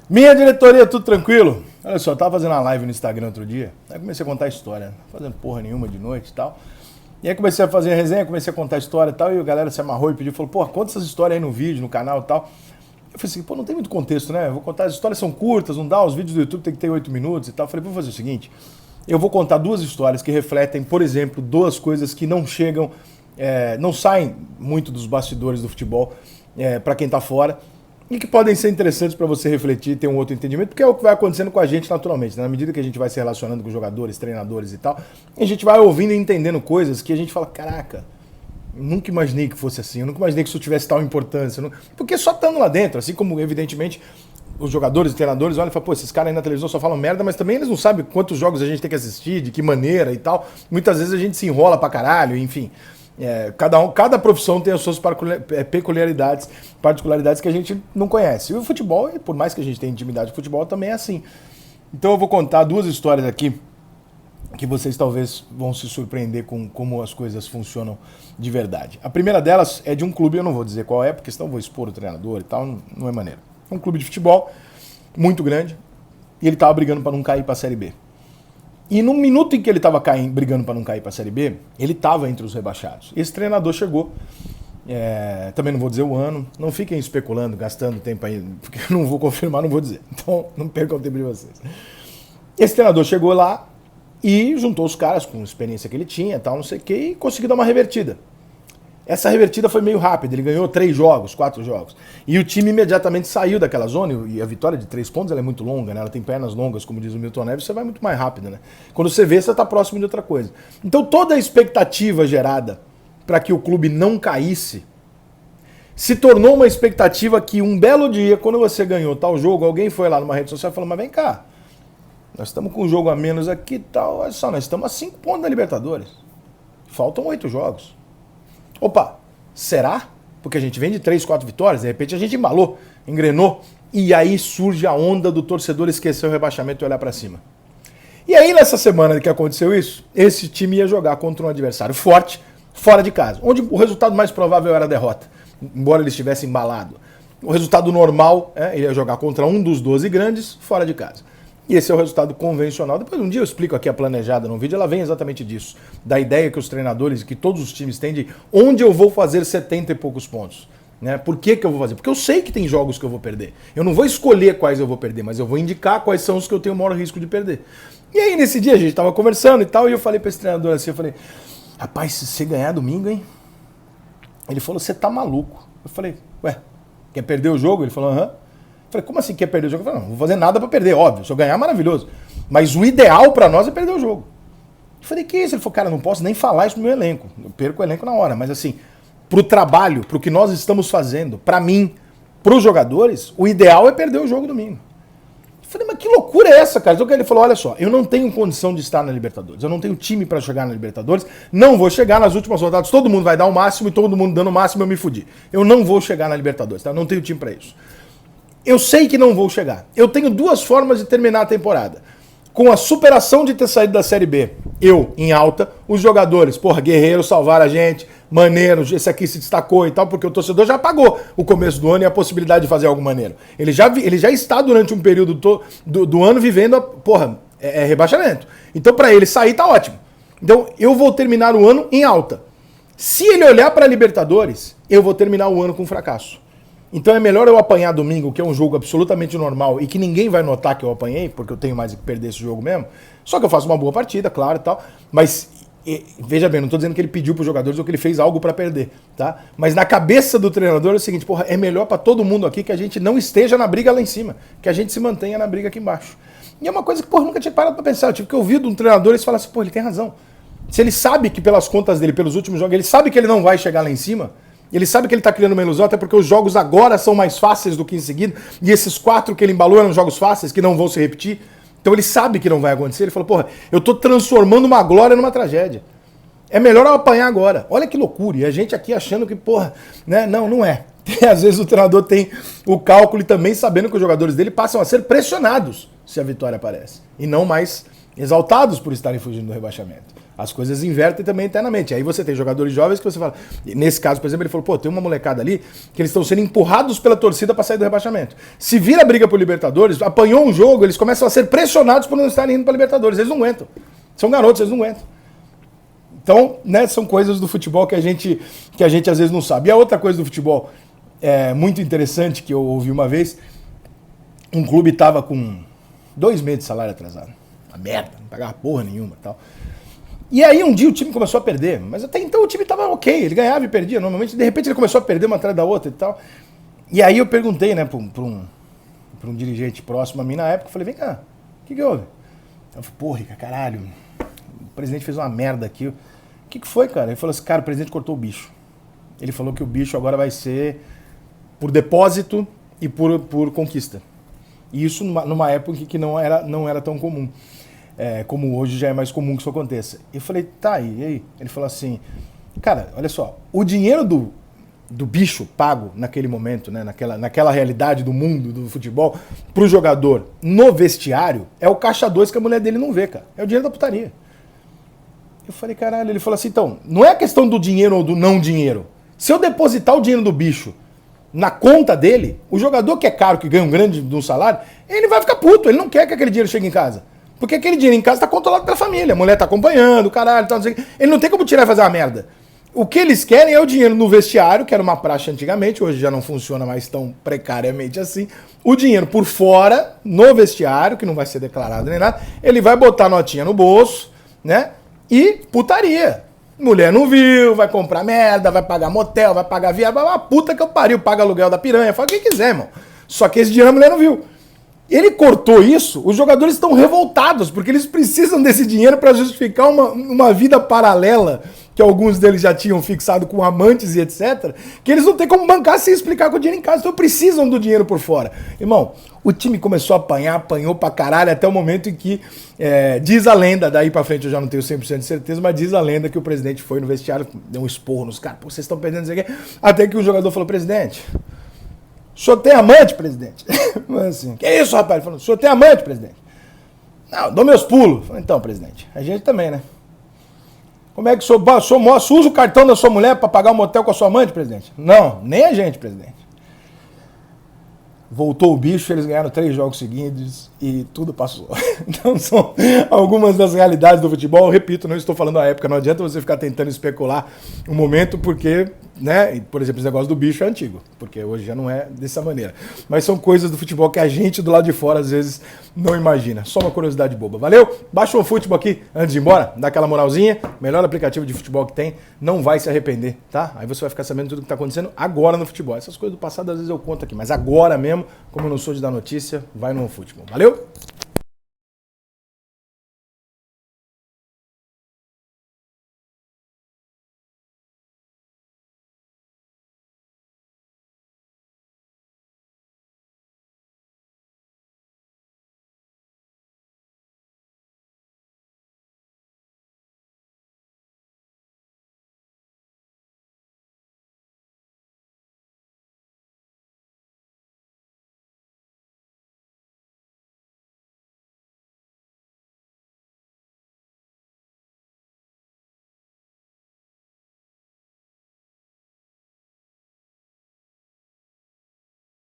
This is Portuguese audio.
Minha diretoria, tudo tranquilo? Olha só, eu tava fazendo uma live no Instagram outro dia, aí comecei a contar a história, fazendo porra nenhuma de noite e tal. E aí comecei a fazer a resenha, comecei a contar a história e tal, e a galera se amarrou e pediu, falou, porra, conta essas histórias aí no vídeo, no canal e tal. Eu falei assim, pô, não tem muito contexto, né? Eu vou contar, as histórias são curtas, não dá, os vídeos do YouTube tem que ter 8 minutos e tal. Eu falei, vou fazer o seguinte, eu vou contar duas histórias que refletem, por exemplo, duas coisas que não chegam, não saem muito dos bastidores do futebol para quem tá fora, e que podem ser interessantes para você refletir e ter um outro entendimento, porque é o que vai acontecendo com a gente naturalmente, né? Na medida que a gente vai se relacionando com jogadores, treinadores e tal, a gente vai ouvindo e entendendo coisas que a gente fala, caraca, nunca imaginei que fosse assim, eu nunca imaginei que isso tivesse tal importância, porque só estando lá dentro, assim como evidentemente os jogadores e treinadores olham e falam, pô, esses caras aí na televisão só falam merda, mas também eles não sabem quantos jogos a gente tem que assistir, de que maneira e tal, muitas vezes a gente se enrola pra caralho, enfim. Cada profissão tem as suas peculiaridades, particularidades que a gente não conhece. E o futebol, por mais que a gente tenha intimidade com o futebol, também é assim. Então eu vou contar duas histórias aqui que vocês talvez vão se surpreender com como as coisas funcionam de verdade. A primeira delas é de um clube, eu não vou dizer qual é, porque senão eu vou expor o treinador e tal, não é maneiro. É um clube de futebol muito grande e ele estava brigando para não cair para a Série B. E no minuto em que ele estava brigando para não cair para a Série B, ele estava entre os rebaixados. Esse treinador chegou, também não vou dizer o ano, não fiquem especulando, gastando tempo aí, porque eu não vou confirmar, não vou dizer. Então não percam o tempo de vocês. Esse treinador chegou lá e juntou os caras com a experiência que ele tinha, tal, não sei o que, e conseguiu dar uma revertida. Essa revertida foi meio rápida, ele ganhou 3 jogos, 4 jogos. E o time imediatamente saiu daquela zona, e a vitória de 3 pontos ela é muito longa, né? Ela tem pernas longas, como diz o Milton Neves, você vai muito mais rápido, né? Quando você vê, você está próximo de outra coisa. Então toda a expectativa gerada para que o clube não caísse, se tornou uma expectativa que um belo dia, quando você ganhou tal jogo, alguém foi lá numa rede social e falou, mas vem cá, nós estamos com um jogo a menos aqui e tal, olha só, nós estamos a 5 pontos da Libertadores. Faltam 8 jogos. Opa, será? Porque a gente vem de 3, 4 vitórias, de repente a gente embalou, engrenou, e aí surge a onda do torcedor esquecer o rebaixamento e olhar pra cima. E aí nessa semana que aconteceu isso, esse time ia jogar contra um adversário forte, fora de casa, onde o resultado mais provável era a derrota, embora ele estivesse embalado. O resultado normal, ele ia jogar contra um dos 12 grandes, fora de casa. E esse é o resultado convencional. Depois um dia eu explico aqui a planejada no vídeo, ela vem exatamente disso. Da ideia que os treinadores, que todos os times têm de onde eu vou fazer 70 e poucos pontos. Né? Por que eu vou fazer? Porque eu sei que tem jogos que eu vou perder. Eu não vou escolher quais eu vou perder, mas eu vou indicar quais são os que eu tenho o maior risco de perder. E aí nesse dia a gente tava conversando e tal, e eu falei para esse treinador assim, eu falei, rapaz, se você ganhar domingo, hein? Ele falou, você tá maluco. Eu falei, ué, quer perder o jogo? Ele falou, aham. Eu falei, como assim quer perder o jogo? Eu falei, não vou fazer nada pra perder, óbvio. Se eu ganhar, maravilhoso. Mas o ideal pra nós é perder o jogo. Eu falei, que isso? Ele falou, cara, não posso nem falar isso no meu elenco. Eu perco o elenco na hora. Mas assim, pro trabalho, pro que nós estamos fazendo, pra mim, pros jogadores, o ideal é perder o jogo domingo. Eu falei, mas que loucura é essa, cara? Então ele falou, olha só, eu não tenho condição de estar na Libertadores. Eu não tenho time pra chegar na Libertadores. Não vou chegar nas últimas rodadas. Todo mundo vai dar o máximo e todo mundo dando o máximo eu me fudi. Eu não vou chegar na Libertadores, tá? Eu não tenho time pra isso. Eu sei que não vou chegar. Eu tenho 2 formas de terminar a temporada. Com a superação de ter saído da Série B, eu em alta, os jogadores, porra, Guerreiro salvaram a gente, maneiro, esse aqui se destacou e tal, porque o torcedor já pagou o começo do ano e a possibilidade de fazer algo maneiro. Ele já está durante um período do ano vivendo, rebaixamento. Então pra ele sair tá ótimo. Então eu vou terminar o ano em alta. Se ele olhar pra Libertadores, eu vou terminar o ano com fracasso. Então é melhor eu apanhar domingo, que é um jogo absolutamente normal e que ninguém vai notar que eu apanhei, porque eu tenho mais que perder esse jogo mesmo. Só que eu faço uma boa partida, claro e tal. Mas, veja bem, não estou dizendo que ele pediu para os jogadores ou que ele fez algo para perder, tá? Mas na cabeça do treinador é o seguinte, porra, é melhor para todo mundo aqui que a gente não esteja na briga lá em cima, que a gente se mantenha na briga aqui embaixo. E é uma coisa que, porra, nunca tinha parado para pensar. Eu tive que ouvir de um treinador e falar assim, pô, ele tem razão. Se ele sabe que pelas contas dele, pelos últimos jogos, ele sabe que ele não vai chegar lá em cima, ele sabe que ele está criando uma ilusão, até porque os jogos agora são mais fáceis do que em seguida, e esses 4 que ele embalou eram jogos fáceis, que não vão se repetir. Então ele sabe que não vai acontecer, ele falou, porra, eu estou transformando uma glória numa tragédia. É melhor eu apanhar agora. Olha que loucura, e a gente aqui achando que, porra, né? Não é. Às vezes o treinador tem o cálculo e também sabendo que os jogadores dele passam a ser pressionados se a vitória aparece, e não mais exaltados por estarem fugindo do rebaixamento. As coisas invertem também internamente. Aí você tem jogadores jovens que você fala... Nesse caso, por exemplo, ele falou, pô, tem uma molecada ali que eles estão sendo empurrados pela torcida para sair do rebaixamento. Se vira briga por Libertadores, apanhou um jogo, eles começam a ser pressionados por não estarem indo para Libertadores. Eles não aguentam. São garotos, eles não aguentam. Então, né, são coisas do futebol que a gente às vezes não sabe. E a outra coisa do futebol muito interessante que eu ouvi uma vez, um clube estava com 2 meses de salário atrasado. Uma merda, não pagava porra nenhuma e tal. E aí um dia o time começou a perder, mas até então o time estava ok, ele ganhava e perdia normalmente, de repente ele começou a perder uma atrás da outra e tal. E aí eu perguntei, né, para um dirigente próximo a mim na época, eu falei, vem cá, o que houve? Eu falei, porra, Rica, caralho, o presidente fez uma merda aqui. O que foi, cara? Ele falou assim, cara, o presidente cortou o bicho. Ele falou que o bicho agora vai ser por depósito e por conquista. E isso numa época que não era tão comum. Como hoje já é mais comum que isso aconteça. Eu falei, tá, e aí? Ele falou assim, cara, olha só, o dinheiro do bicho pago naquele momento, né, naquela realidade do mundo do futebol, pro jogador no vestiário, é o caixa 2 que a mulher dele não vê, cara. É o dinheiro da putaria. Eu falei, caralho, ele falou assim, então, não é a questão do dinheiro ou do não dinheiro. Se eu depositar o dinheiro do bicho na conta dele, o jogador que é caro, que ganha um grande de um salário, ele vai ficar puto, ele não quer que aquele dinheiro chegue em casa. Porque aquele dinheiro em casa está controlado pela família. A mulher está acompanhando, caralho, tal, não sei o quê. Ele não tem como tirar e fazer uma merda. O que eles querem é o dinheiro no vestiário, que era uma praxe antigamente, hoje já não funciona mais tão precariamente assim. O dinheiro por fora, no vestiário, que não vai ser declarado nem nada, ele vai botar notinha no bolso, né? E putaria. Mulher não viu, vai comprar merda, vai pagar motel, vai pagar viagem, vai uma puta que eu pariu, paga aluguel da piranha, fala o que quiser, irmão. Só que esse dinheiro a mulher não viu. Ele cortou isso, os jogadores estão revoltados, porque eles precisam desse dinheiro para justificar uma vida paralela, que alguns deles já tinham fixado com amantes e etc., que eles não têm como bancar sem explicar com o dinheiro em casa, então precisam do dinheiro por fora. Irmão, o time começou a apanhar, apanhou pra caralho, até o momento em que, diz a lenda, daí pra frente eu já não tenho 100% de certeza, mas diz a lenda que o presidente foi no vestiário, deu um esporro nos caras, pô, vocês estão perdendo isso aqui, até que o jogador falou, presidente... O senhor tem amante, presidente? Assim, que isso, rapaz? Ele falou, o senhor tem amante, presidente? Não, dou meus pulos. Falei, então, presidente, a gente também, né? Como é que o senhor usa o cartão da sua mulher para pagar um motel com a sua amante, presidente? Não, nem a gente, presidente. Voltou o bicho, eles ganharam 3 jogos seguidos e tudo passou. Então são algumas das realidades do futebol. Eu repito, não estou falando a época, não adianta você ficar tentando especular um momento, porque, né, por exemplo, esse negócio do bicho é antigo, porque hoje já não é dessa maneira. Mas são coisas do futebol que a gente do lado de fora às vezes não imagina. Só uma curiosidade boba. Valeu? Baixa o futebol aqui antes de ir embora, dá aquela moralzinha. Melhor aplicativo de futebol que tem, não vai se arrepender, tá? Aí você vai ficar sabendo tudo que está acontecendo agora no futebol. Essas coisas do passado às vezes eu conto aqui, mas agora mesmo, como eu não sou de dar notícia, vai no futebol. Valeu?